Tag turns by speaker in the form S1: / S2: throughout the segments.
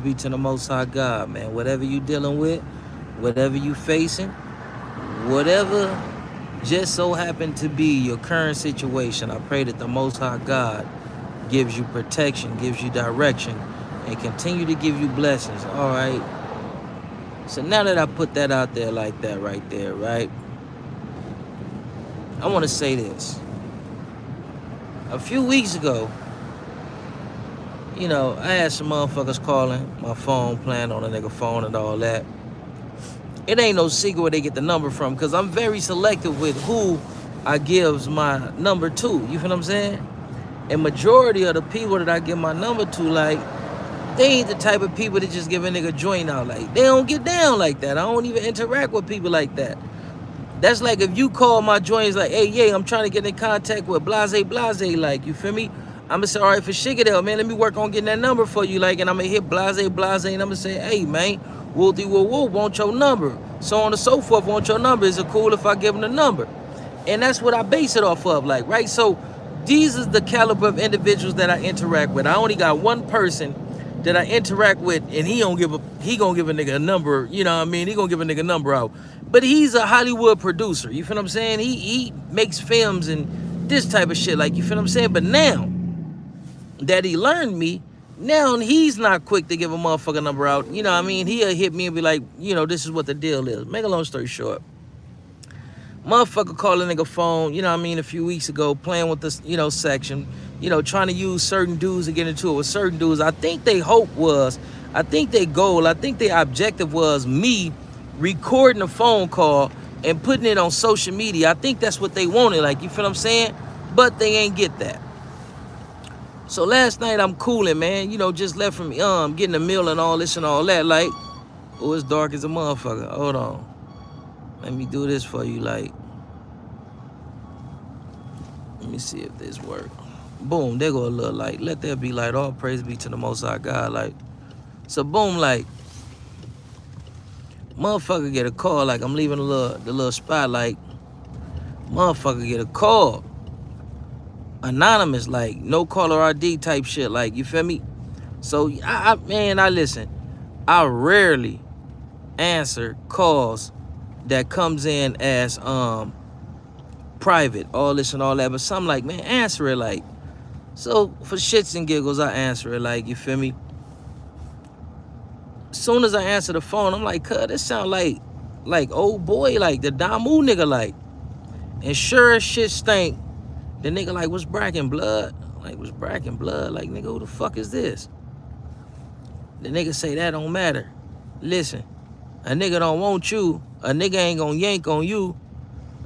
S1: Be to the Most High God, man. Whatever you dealing with, whatever you facing, whatever just so happen to be your current situation, I pray that the Most High God gives you protection, gives you direction, and continue to give you blessings. All right. So now that I put that out there like that right there, right? I want to say this. A few weeks ago, I had some motherfuckers calling my phone, playing on a nigga phone and all that. It ain't no secret where they get the number from, because I'm very selective with who I gives my number to. You feel what I'm saying? And majority of the people that I give my number to, like, they ain't the type of people that just give a nigga joint out. Like, they don't get down like that. I don't even interact with people like that. That's like if you call my joints like, hey, yeah, I'm trying to get in contact with blase, like, you feel me? I'm gonna say, all right, for Shigadell, man, let me work on getting that number for you, like, and I'm gonna hit blase, and I'm gonna say, hey, man, whoopty whoop, want your number? So on and so forth, want your number? Is it cool if I give them the number? And that's what I base it off of, like, right? So these is the caliber of individuals that I interact with. I only got one person that I interact with, and he gonna give a nigga a number, you know what I mean? He gonna give a nigga a number out. But he's a Hollywood producer, you feel what I'm saying? He makes films and this type of shit, like, you feel what I'm saying? But now that he learned me, now he's not quick to give a motherfucker number out, you know what I mean? He'll hit me and be like, this is what the deal is. Make a long story short, motherfucker called a nigga phone, you know what I mean, a few weeks ago, playing with this, section, trying to use certain dudes to get into it with certain dudes. I think their hope was, I think their goal, I think their objective was me recording a phone call and putting it on social media. I think that's what they wanted, like, you feel what I'm saying? But they ain't get that. So last night I'm cooling, man, just left from getting a meal and all this and all that, like, oh, it's dark as a motherfucker. Hold on. Let me do this for you, like, let me see if this works. Boom, there go a little light. Let there be light. All praise be to the Most High God, like. So boom, like, motherfucker get a call, like, I'm leaving the little spot, like, motherfucker get a call. Anonymous, like, no caller ID type shit, like, you feel me? So, I listen. I rarely answer calls that comes in as private, all this and all that, but some like, man, answer it, like. So for shits and giggles, I answer it, like, you feel me? As soon as I answer the phone, I'm like, cuz, this sound like old boy, like the Damu nigga, like. And sure as shit stink, the nigga like, what's bracking blood? Like, what's bracking blood? Like, nigga, who the fuck is this? The nigga say, that don't matter. Listen, a nigga don't want you. A nigga ain't gonna yank on you.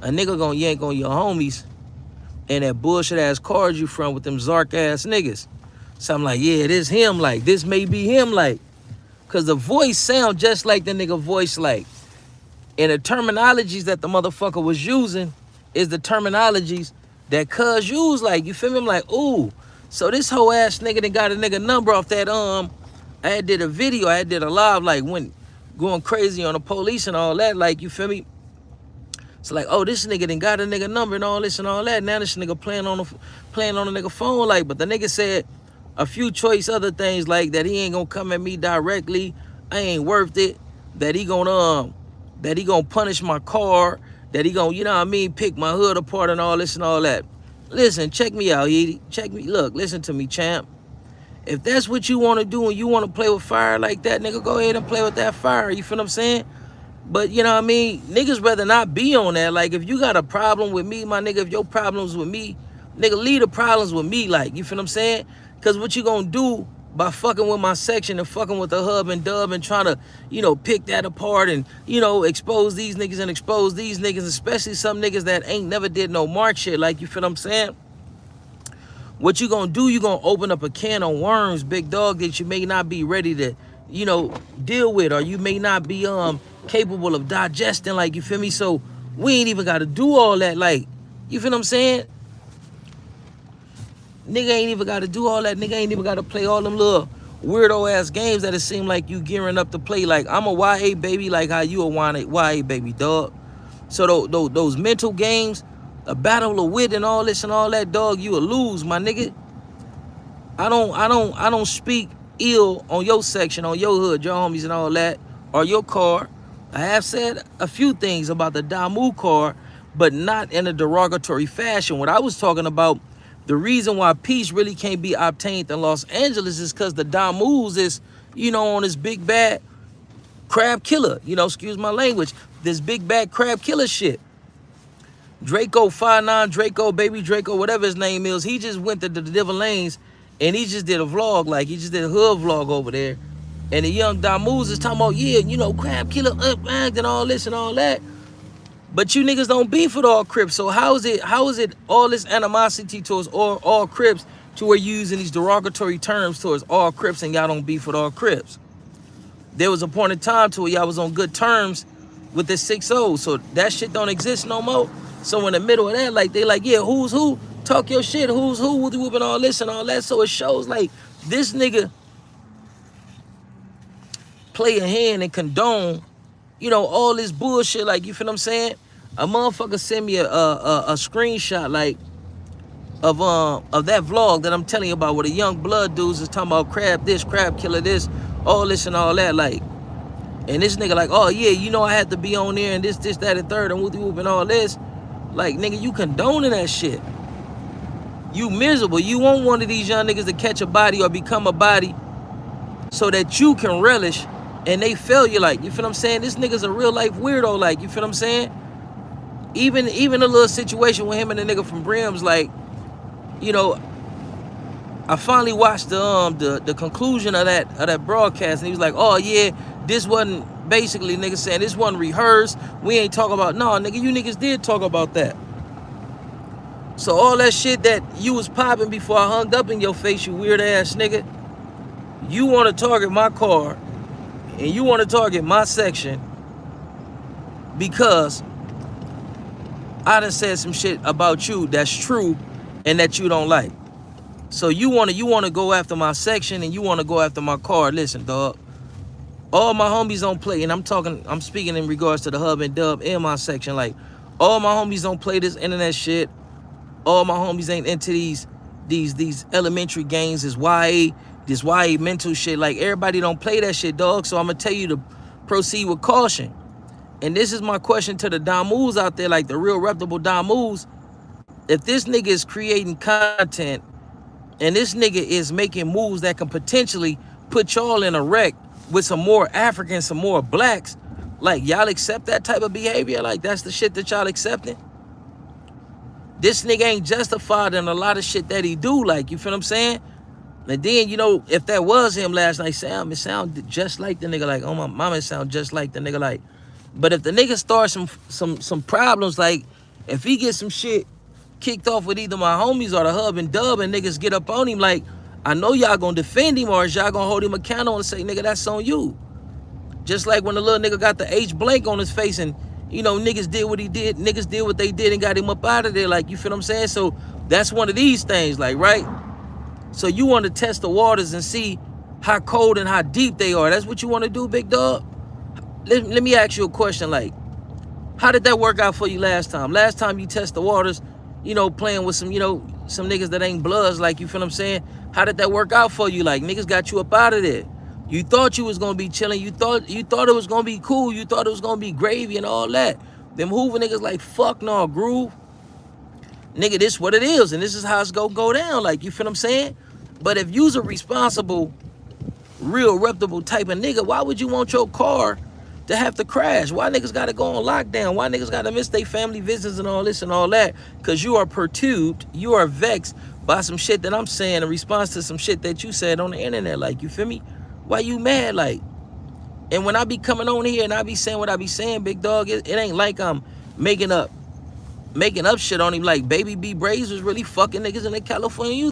S1: A nigga gonna yank on your homies and that bullshit ass card you from with them Zark ass niggas. So I'm like, yeah, this him, like, this may be him, like, cause the voice sound just like the nigga voice, like. And the terminologies that the motherfucker was using is the terminologies that cuz used, like, you feel me? I'm like, ooh, so this whole ass nigga done got a nigga number off that, I had did a video, I had did a live, like, went going crazy on the police and all that, like, you feel me? So like, oh, this nigga done got a nigga number and all this and all that. Now this nigga playing on a nigga phone, like, but the nigga said a few choice other things, like that he ain't gonna come at me directly. I ain't worth it. That he gonna punish my car. That he gonna, you know what I mean, pick my hood apart and all this and all that. Listen, check me out, Edie. Check me. Look, listen to me, champ. If that's what you want to do and you want to play with fire like that, nigga, go ahead and play with that fire. You feel what I'm saying? But, you know what I mean? Niggas rather not be on that. Like, if you got a problem with me, my nigga, if your problem's with me, nigga, leave the problems with me, like, you feel what I'm saying? Because what you gonna do by fucking with my section and fucking with the hub and dub and trying to, pick that apart and, expose these niggas and expose these niggas, especially some niggas that ain't never did no mark shit, like, you feel what I'm saying? What you gonna do, you gonna open up a can of worms, big dog, that you may not be ready to, deal with, or you may not be capable of digesting, like, you feel me? So we ain't even gotta do all that, like, you feel what I'm saying? Nigga ain't even gotta do all that. Nigga ain't even gotta play all them little weirdo ass games that it seem like you gearing up to play. Like, I'm a YA baby, like how you a YA baby, dog. So those mental games, a battle of wit and all this and all that, dog, you will lose, my nigga. I don't speak ill on your section, on your hood, your homies and all that, or your car. I have said a few things about the Damu car, but not in a derogatory fashion. What I was talking about, the reason why peace really can't be obtained in Los Angeles is because the Damus is, you know, on this big bad crab killer, you know, excuse my language, this big bad crab killer shit. Draco 5'9", Draco, baby Draco, whatever his name is, he just went to the Devil Lanes and he just did a vlog, like he just did a hood vlog over there. And the young Damus is talking about, yeah, you know, crab killer, and all this and all that. But you niggas don't beef with all Crips. So how is it all this animosity towards all Crips to where you using these derogatory terms towards all Crips and y'all don't beef with all Crips? There was a point in time to where y'all was on good terms with the 6-0. So that shit don't exist no more. So in the middle of that, like they like, yeah, who's who? Talk your shit, who's who, whooping all this and all that. So it shows like this nigga play a hand and condone, you know, all this bullshit. Like, you feel what I'm saying? A motherfucker send me a screenshot like of that vlog that I'm telling you about, where the young blood dudes is talking about crab this, crab killer this, all this and all that, like. And this nigga like, oh yeah, you know I had to be on there and this, that, and third, and whoop and all this. Like, nigga, you condoning that shit. You miserable. You want one of these young niggas to catch a body or become a body so that you can relish and they fail you, like, you feel what I'm saying? This nigga's a real life weirdo, like, you feel what I'm saying? Even a little situation with him and the nigga from Brims, like, you know, I finally watched the conclusion of that broadcast, and he was like, oh yeah, this wasn't, basically nigga saying this wasn't rehearsed. We ain't talking about, no, nigga, you niggas did talk about that. So all that shit that you was popping before I hung up in your face, you weird ass nigga, you want to target my car and you want to target my section because I done said some shit about you that's true and that you don't like. So you wanna go after my section and you wanna go after my car. Listen, dog. All my homies don't play, and I'm speaking in regards to the hub and dub in my section. Like, all my homies don't play this internet shit. All my homies ain't into these elementary games, this YA mental shit. Like, everybody don't play that shit, dog. So I'm gonna tell you to proceed with caution. And this is my question to the Damus out there, like the real reputable Damus. If this nigga is creating content and this nigga is making moves that can potentially put y'all in a wreck with some more Africans, some more blacks, like, y'all accept that type of behavior? Like, that's the shit that y'all accepting? This nigga ain't justified in a lot of shit that he do, like, you feel what I'm saying? And then, you know, if that was him last night, it sounded just like the nigga, like, oh my mama, it sound just like the nigga, like. But if the nigga starts some problems, like, if he gets some shit kicked off with either my homies or the hub and dub and niggas get up on him, like, I know y'all gonna defend him, or is y'all gonna hold him accountable and say, nigga, that's on you. Just like when the little nigga got the H blank on his face and, you know, niggas did what he did, niggas did what they did and got him up out of there, like, you feel what I'm saying? So that's one of these things, like, right? So you want to test the waters and see how cold and how deep they are. That's what you want to do, big dog? Let me ask you a question, like, how did that work out for you last time? Last time you test the waters, you know, playing with some, you know, some niggas that ain't bloods, like, you feel what I'm saying? How did that work out for you? Like, niggas got you up out of there. You thought you was gonna be chilling. You thought it was gonna be cool. You thought it was gonna be gravy and all that. Them Hoover niggas like, fuck no, Groove. Nigga, this what it is, and this is how it's gonna go down. Like, you feel what I'm saying? But if you's a responsible, real reputable type of nigga, why would you want your car to have to crash? Why niggas gotta go on lockdown? Why niggas gotta miss their family visits and all this and all that? Cause you are perturbed, you are vexed by some shit that I'm saying in response to some shit that you said on the internet. Like, you feel me? Why you mad? Like, and when I be coming on here and I be saying what I be saying, big dog, it ain't like I'm making up shit on him. Like, Baby B Braves was really fucking niggas in the California youth.